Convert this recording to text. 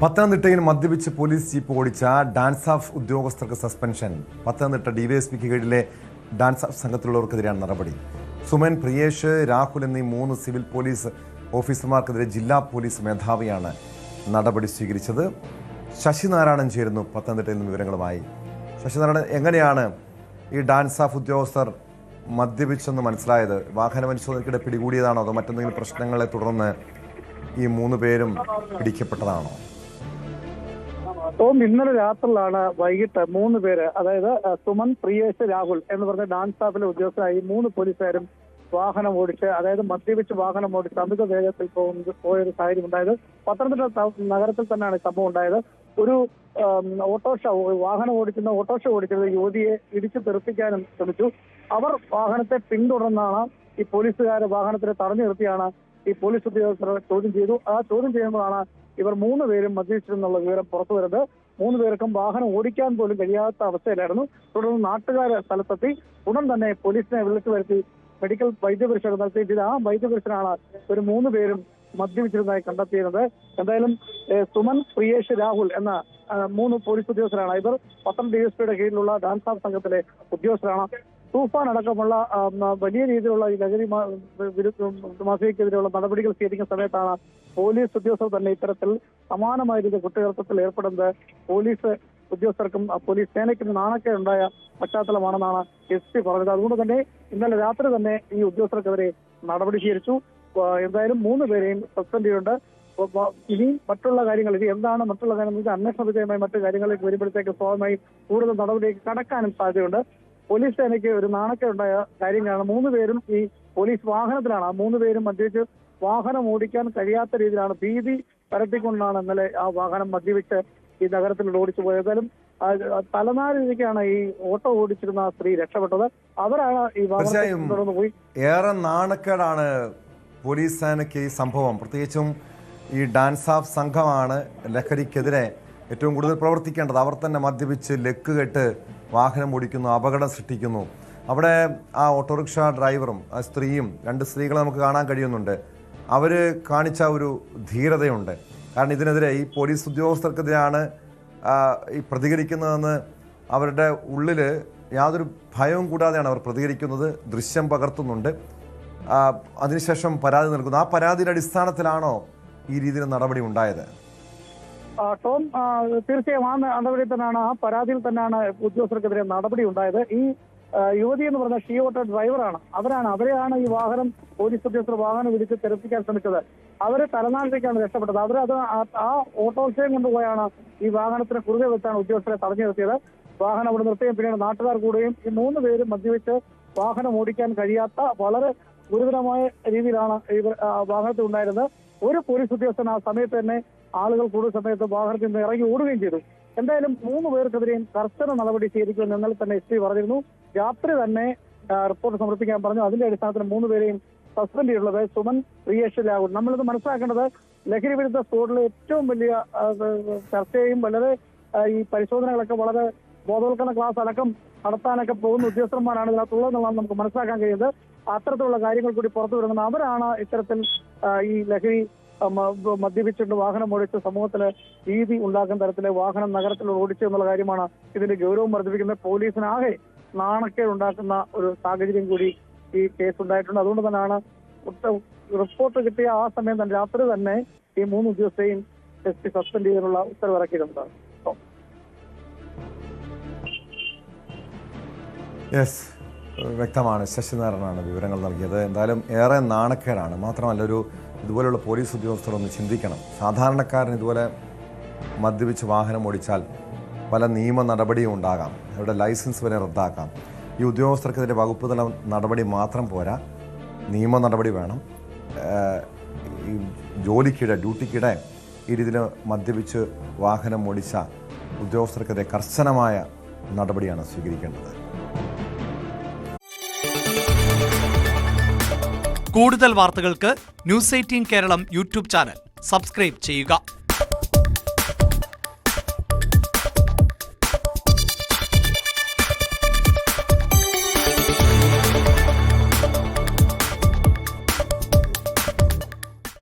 പത്തനംതിട്ടയിൽ മദ്യപിച്ച് police jeep ഓടിച്ച ഡാൻസ് ഓഫ് ഉദ്യോഗസ്ഥർക്ക് സസ്പെൻഷൻ. പത്തനംതിട്ട ഡിവൈഎസ്പിക്ക് കീഴിലെ ഡാൻസ് ഓഫ് സംഘത്തിലുള്ളവർക്കെതിരെയാണ് നടപടി. സുമൻ, പ്രിയേഷ്, രാഹുൽ എന്നീ 3 സിവിൽ പോലീസ് ഓഫീസർമാർക്കെതിരെ ജില്ലാ പോലീസ് മേധാവിയാണ് നടപടി സ്വീകരിച്ചത്. ശശിനാരായണൻ ചേരുന്നു പത്തനംതിട്ടയിൽ നിന്ന് വിവരങ്ങളുമായി. ശശിനാരായണൻ, എങ്ങനെയാണ് ഈ ഡാൻസ് ഓഫ് ഉദ്യോഗസ്ഥർ മദ്യപിച്ചെന്ന് മനസ്സിലായത്? വാഹന പരിശോധനയ്ക്കിടെ പിടികൂടിയതാണോ അതോ മറ്റെന്തെങ്കിലും പ്രശ്നങ്ങളെ തുടർന്ന് ഈ 3 പേരും പിടിക്കപ്പെട്ടതാണോ? ഇന്നലെ രാത്രിയിലാണ് വൈകിട്ട് 3 പേര്, അതായത് സുമൻ, പ്രിയേഷ്, രാഹുൽ എന്ന് പറഞ്ഞ ഡാൻസ് സ്റ്റാഫിലെ ഉദ്യോഗസ്ഥരായി 3 പോലീസുകാരും വാഹനം ഓടിച്ച്, അതായത് മദ്യപിച്ച് വാഹനം ഓടിച്ച് അമിത വേഗത്തിൽ പോയൊരു സാഹചര്യം ഉണ്ടായത്. പത്തനംതിട്ട നഗരത്തിൽ തന്നെയാണ് സംഭവം ഉണ്ടായത്. ഒരു ഓട്ടോറിക്ഷ വാഹനം ഓടിക്കുന്ന ഓട്ടോറിക്ഷ ഓടിച്ചത് യുവതിയെ ഇടിച്ചു തെറിപ്പിക്കാനും ശ്രമിച്ചു. അവർ വാഹനത്തെ പിന്തുടർന്നാണ് ഈ പോലീസുകാരെ വാഹനത്തിനെ തടഞ്ഞു നിർത്തിയാണ് ഈ പോലീസ് ഉദ്യോഗസ്ഥരെ ചോദ്യം ചെയ്തു. ആ ചോദ്യം ചെയ്യുമ്പോഴാണ് ഇവർ 3 പേരും മദ്യപിച്ചിരുന്നുള്ള വിവരം പുറത്തു വരുന്നത്. 3 പേർക്കും വാഹനം ഓടിക്കാൻ പോലും കഴിയാത്ത അവസ്ഥയിലായിരുന്നു. തുടർന്ന് നാട്ടുകാരെ സ്ഥലത്തെത്തി ഉടൻ തന്നെ പോലീസിനെ വിളിച്ചു വരുത്തി മെഡിക്കൽ വൈദ്യപരിശോധന നടത്തിയിട്ട് ആ വൈദ്യപരിശോധനയാണ് ഒരു 3 പേരും മദ്യപിച്ചിരുന്നതായി കണ്ടെത്തിയിരുന്നത്. എന്തായാലും സുമൻ, പ്രിയേഷ്, രാഹുൽ എന്ന 3 പോലീസ് ഉദ്യോഗസ്ഥരാണ്. ഇവർ പത്തനം ഡിഎസ്പിയുടെ കീഴിലുള്ള ഡാൻസ് ഓഫ് സംഘത്തിലെ ഉദ്യോഗസ്ഥരാണ്. തൂഫാൻ അടക്കമുള്ള വലിയ രീതിയിലുള്ള ഈ ലഹരി മാഫിയക്കെതിരെയുള്ള നടപടികൾ സ്വീകരിക്കുന്ന സമയത്താണ് പോലീസ് ഉദ്യോഗസ്ഥർ തന്നെ ഇത്തരത്തിൽ സമാനമായ രീതിയിൽ കുറ്റകൃത്യത്തിൽ ഏർപ്പെടുന്നത്. പോലീസ് ഉദ്യോഗസ്ഥർക്കും പോലീസ് സേനയ്ക്കും നാണക്കേടുണ്ടായ പശ്ചാത്തലമാണെന്നാണ് SP പറഞ്ഞത്. അതുകൊണ്ട് തന്നെ ഇന്നലെ രാത്രി തന്നെ ഈ ഉദ്യോഗസ്ഥർക്കെതിരെ നടപടി സ്വീകരിച്ചു. എന്തായാലും 3 പേരെയും സസ്പെൻഡ് ചെയ്തിട്ടുണ്ട്. ഇനി മറ്റുള്ള കാര്യങ്ങൾ, ഇത് എന്താണ് മറ്റുള്ള കാര്യങ്ങൾ അന്വേഷണ വിധേയമായി മറ്റു കാര്യങ്ങളിലേക്ക് വരുമ്പോഴത്തേക്ക് സ്വാഭാവികമായി കൂടുതൽ നടപടിയിലേക്ക് കടക്കാനും സാധ്യതയുണ്ട്. പോലീസ് സേനയ്ക്ക് ഒരു നാണക്കേടുണ്ടായ കാര്യങ്ങളാണ്. 3 പേരും ഈ പോലീസ് വാഹനത്തിലാണ്. 3 പേരും മദ്യപിച്ച് വാഹനം ഓടിക്കാൻ കഴിയാത്ത രീതിയിലാണ്, ഭീതി പരത്തിക്കൊണ്ടാണ് ഇന്നലെ ആ വാഹനം മദ്യപിച്ച് ഈ നഗരത്തിൽ ഓടിച്ചു പോയത്. ഏതായാലും തലനാരിഴയ്ക്കാണ് ഈ ഓട്ടോ ഓടിച്ചിരുന്ന സ്ത്രീ രക്ഷപ്പെട്ടത്. അവരാണ് ഈ വാഹനം തുടർന്ന് പോയി. ഏറെ നാണക്കേടാണ് പോലീസ് സേനയ്ക്ക് ഈ സംഭവം. പ്രത്യേകിച്ചും ഈ ഡാൻസ് ഓഫ് സംഘമാണ് ലഹരിക്കെതിരെ ഏറ്റവും കൂടുതൽ പ്രവർത്തിക്കേണ്ടത്. അവർ തന്നെ മദ്യപിച്ച് ലക്ക് കെട്ട് വാഹനം ഓടിക്കുന്നു, അപകടം സൃഷ്ടിക്കുന്നു. അവിടെ ആ ഓട്ടോറിക്ഷ ഡ്രൈവറും ആ സ്ത്രീയും, 2 സ്ത്രീകളെ നമുക്ക് കാണാൻ കഴിയുന്നുണ്ട്. അവർ കാണിച്ച ഒരു ധീരതയുണ്ട്. കാരണം ഇതിനെതിരെ ഈ പോലീസ് ഉദ്യോഗസ്ഥർക്കെതിരെയാണ് ഈ പ്രതികരിക്കുന്നതെന്ന് അവരുടെ ഉള്ളിൽ യാതൊരു ഭയവും കൂടാതെയാണ് അവർ പ്രതികരിക്കുന്നത്. ദൃശ്യം പകർത്തുന്നുണ്ട്, അതിനുശേഷം പരാതി നൽകുന്നു. ആ പരാതിയുടെ അടിസ്ഥാനത്തിലാണോ ഈ രീതിയിൽ നടപടി ഉണ്ടായത്? ടോം, തീർച്ചയായും ആ നടപടി തന്നെയാണ്, ആ പരാതിയിൽ തന്നെയാണ് ഉദ്യോഗസ്ഥർക്കെതിരെ നടപടി ഉണ്ടായത്. ഈ യുവതി എന്ന് പറഞ്ഞ ഷീ ഓട്ടോ ഡ്രൈവറാണ്. അവരെയാണ് ഈ വാഹനം പോലീസ് ഉദ്യോഗസ്ഥർ വാഹനം വിളിച്ച് തെരപ്പിക്കാൻ ശ്രമിച്ചത്. അവര് തലനാട്ടിലേക്കാണ് രക്ഷപ്പെട്ടത്. അവരത് ആ ഓട്ടോറിക്ഷയും കൊണ്ടുപോയാണ് ഈ വാഹനത്തിന് കുറുകെ വെച്ചാണ് ഉദ്യോഗസ്ഥരെ തടഞ്ഞു നിർത്തിയത്. വാഹനം അവിടെ നിർത്തുകയും പിന്നീട് നാട്ടുകാർ കൂടുകയും ഈ 3 പേരും മദ്യപിച്ച് വാഹനം ഓടിക്കാൻ കഴിയാത്ത വളരെ ഗുരുതരമായ രീതിയിലാണ് ഇവർ വാഹനത്തിൽ ഉണ്ടായിരുന്നത്. ഒരു പോലീസ് ഉദ്യോഗസ്ഥൻ ആ സമയത്ത് തന്നെ, ആളുകൾ കൂടുതൽ സമയത്ത് വാഹനത്തിൽ നിന്ന് ഇറങ്ങി ഓടുകയും ചെയ്തു. എന്തായാലും 3 പേർക്കെതിരെയും കർശന നടപടി സ്വീകരിക്കുമെന്ന് ഇന്നലെ തന്നെ SP പറഞ്ഞിരുന്നു. രാത്രി തന്നെ റിപ്പോർട്ട് സമർപ്പിക്കാൻ പറഞ്ഞു. അതിന്റെ അടിസ്ഥാനത്തിൽ 3 പേരെയും സസ്പെൻഡ് ചെയ്തിട്ടുള്ളത് സുമൻ, പ്രിയേഷ്, രാഹുൽ. നമ്മളിത് മനസ്സിലാക്കേണ്ടത് ലഹരി വിരുദ്ധ സ്ക്വാഡിലെ ഏറ്റവും വലിയ ചർച്ചയും വളരെ ഈ പരിശോധനകളൊക്കെ വളരെ ബോധവൽക്കരണ ക്ലാസ് അടക്കം നടത്താനൊക്കെ പോകുന്ന ഉദ്യോഗസ്ഥന്മാരാണ് ഇതിനകത്തുള്ളതെന്നുള്ളതാണ് നമുക്ക് മനസ്സിലാക്കാൻ കഴിയുന്നത്. അത്തരത്തിലുള്ള കാര്യങ്ങൾ കൂടി പുറത്തു വരുന്നത് അവരാണ് ഇത്തരത്തിൽ ഈ ലഹരി മദ്യപിച്ചുകൊണ്ട് വാഹനം ഓടിച്ച് സമൂഹത്തില് ഭീതി ഉണ്ടാക്കുന്ന തരത്തിലെ വാഹനം നഗരത്തിൽ ഓടിച്ചു എന്നുള്ള കാര്യമാണ് ഇതിന്റെ ഗൗരവം വർദ്ധിപ്പിക്കുന്നത്. പോലീസിനാകെ നാണക്കേട് ഉണ്ടാക്കുന്ന ഒരു സാഹചര്യം കൂടി ഈ കേസ് ഉണ്ടായിട്ടുണ്ട്. അതുകൊണ്ട് തന്നെയാണ് റിപ്പോർട്ട് കിട്ടിയ ആ സമയം തന്നെ രാത്രി തന്നെ ഈ 3 ഉദ്യോഗസ്ഥരെയും SP സസ്പെൻഡ് ചെയ്യാനുള്ള ഉത്തരവ് ഇറക്കിയിട്ടുണ്ട്. യെസ്, വ്യക്തമാണ്. ശശിനാരായണനാണ് വിവരങ്ങൾ നൽകിയത്. എന്തായാലും ഏറെ നാണക്കേടാണ്. മാത്രമല്ല, ഇതുപോലെയുള്ള പോലീസ് ഉദ്യോഗസ്ഥർ ഒന്ന് ചിന്തിക്കണം. സാധാരണക്കാരൻ ഇതുപോലെ മദ്യപിച്ച് വാഹനം ഓടിച്ചാൽ പല നിയമ നടപടിയും ഉണ്ടാകാം. അവരുടെ ലൈസൻസ് വരെ റദ്ദാക്കാം. ഈ ഉദ്യോഗസ്ഥർക്കെതിരെ വകുപ്പ് തല നടപടി മാത്രം പോരാ, നിയമ നടപടി വേണം. ഈ ഡ്യൂട്ടിക്കിടെ ഈ രീതിയിൽ മദ്യപിച്ച് വാഹനം ഓടിച്ച ഉദ്യോഗസ്ഥർക്കെതിരെ കർശനമായ നടപടിയാണ് സ്വീകരിക്കേണ്ടത്. കൂടുതൽ വാർത്തകൾക്ക് News 18 Keralam YouTube channel subscribe ചെയ്യുക.